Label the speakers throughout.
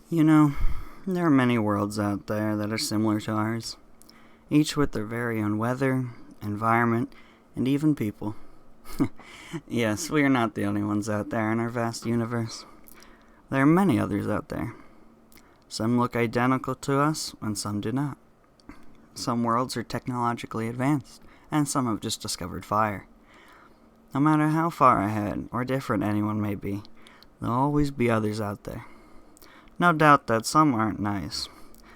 Speaker 1: You know, there are many worlds out there that are similar to ours, each with their very own weather, environment, and even people. Yes, we are not the only ones out there in our vast universe. There are many others out there. Some look identical to us, and some do not. Some worlds are technologically advanced, and some have just discovered fire. No matter how far ahead or different anyone may be, there'll always be others out there. No doubt that some aren't nice,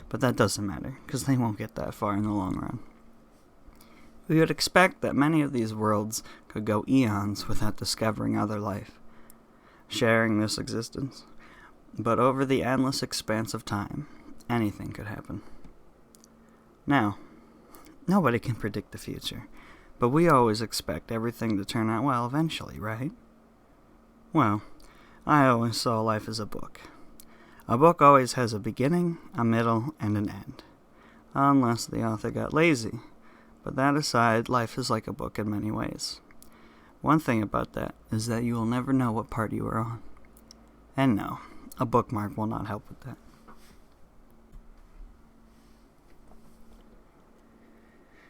Speaker 1: but that doesn't matter, because they won't get that far in the long run. We would expect that many of these worlds could go eons without discovering other life, sharing this existence. But over the endless expanse of time, anything could happen. Now, nobody can predict the future, but we always expect everything to turn out well eventually, right? Well, I always saw life as a book. A book always has a beginning, a middle, and an end. Unless the author got lazy. But that aside, life is like a book in many ways. One thing about that is that you will never know what part you are on. And no, a bookmark will not help with that.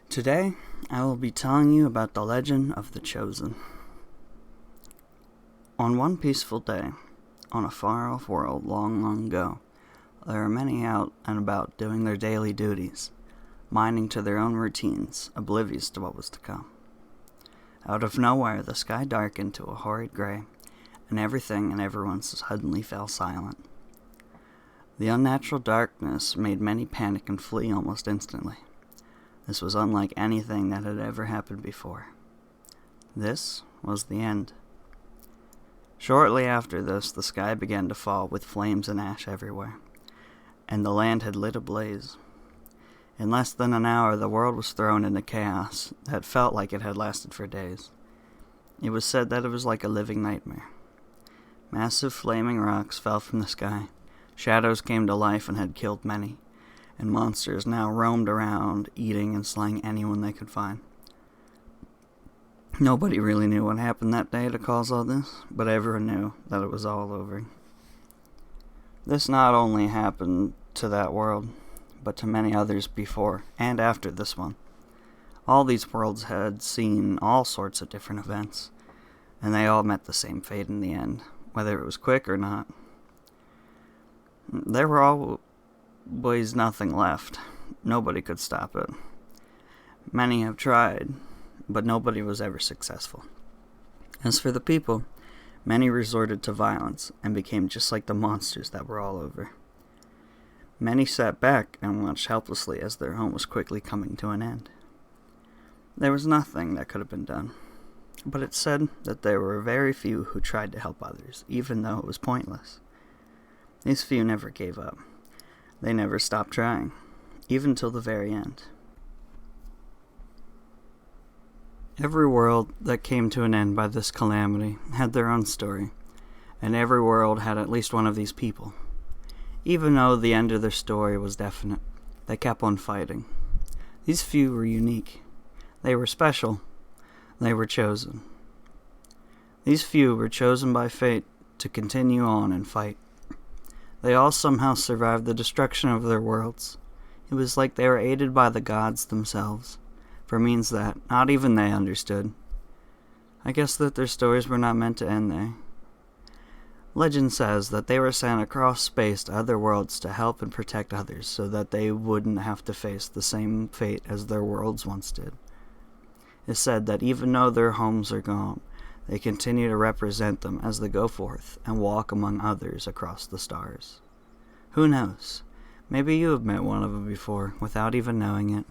Speaker 1: Today, I will be telling you about the legend of the Chosen. On one peaceful day, on a far-off world long, long ago, there were many out and about doing their daily duties, minding to their own routines, oblivious to what was to come. Out of nowhere, the sky darkened to a horrid gray, and everything and everyone suddenly fell silent. The unnatural darkness made many panic and flee almost instantly. This was unlike anything that had ever happened before. This was the end. Shortly after this, the sky began to fall with flames and ash everywhere, and the land had lit ablaze. In less than an hour, the world was thrown into chaos that felt like it had lasted for days. It was said that it was like a living nightmare. Massive flaming rocks fell from the sky, shadows came to life and had killed many, and monsters now roamed around, eating and slaying anyone they could find. Nobody really knew what happened that day to cause all this, but everyone knew that it was all over. This not only happened to that world, but to many others before and after this one. All these worlds had seen all sorts of different events, and they all met the same fate in the end, whether it was quick or not. There were always nothing left. Nobody could stop it. Many have tried, but nobody was ever successful. As for the people, many resorted to violence and became just like the monsters that were all over. Many sat back and watched helplessly as their home was quickly coming to an end. There was nothing that could have been done, but it's said that there were very few who tried to help others, even though it was pointless. These few never gave up. They never stopped trying, even till the very end. Every world that came to an end by this calamity had their own story, and every world had at least one of these people. Even though the end of their story was definite, they kept on fighting. These few were unique. They were special. They were chosen. These few were chosen by fate to continue on and fight. They all somehow survived the destruction of their worlds. It was like they were aided by the gods themselves, for means that not even they understood. I guess that their stories were not meant to end there. Legend says that they were sent across space to other worlds to help and protect others so that they wouldn't have to face the same fate as their worlds once did. It's said that even though their homes are gone, they continue to represent them as they go forth and walk among others across the stars. Who knows? Maybe you have met one of them before without even knowing it.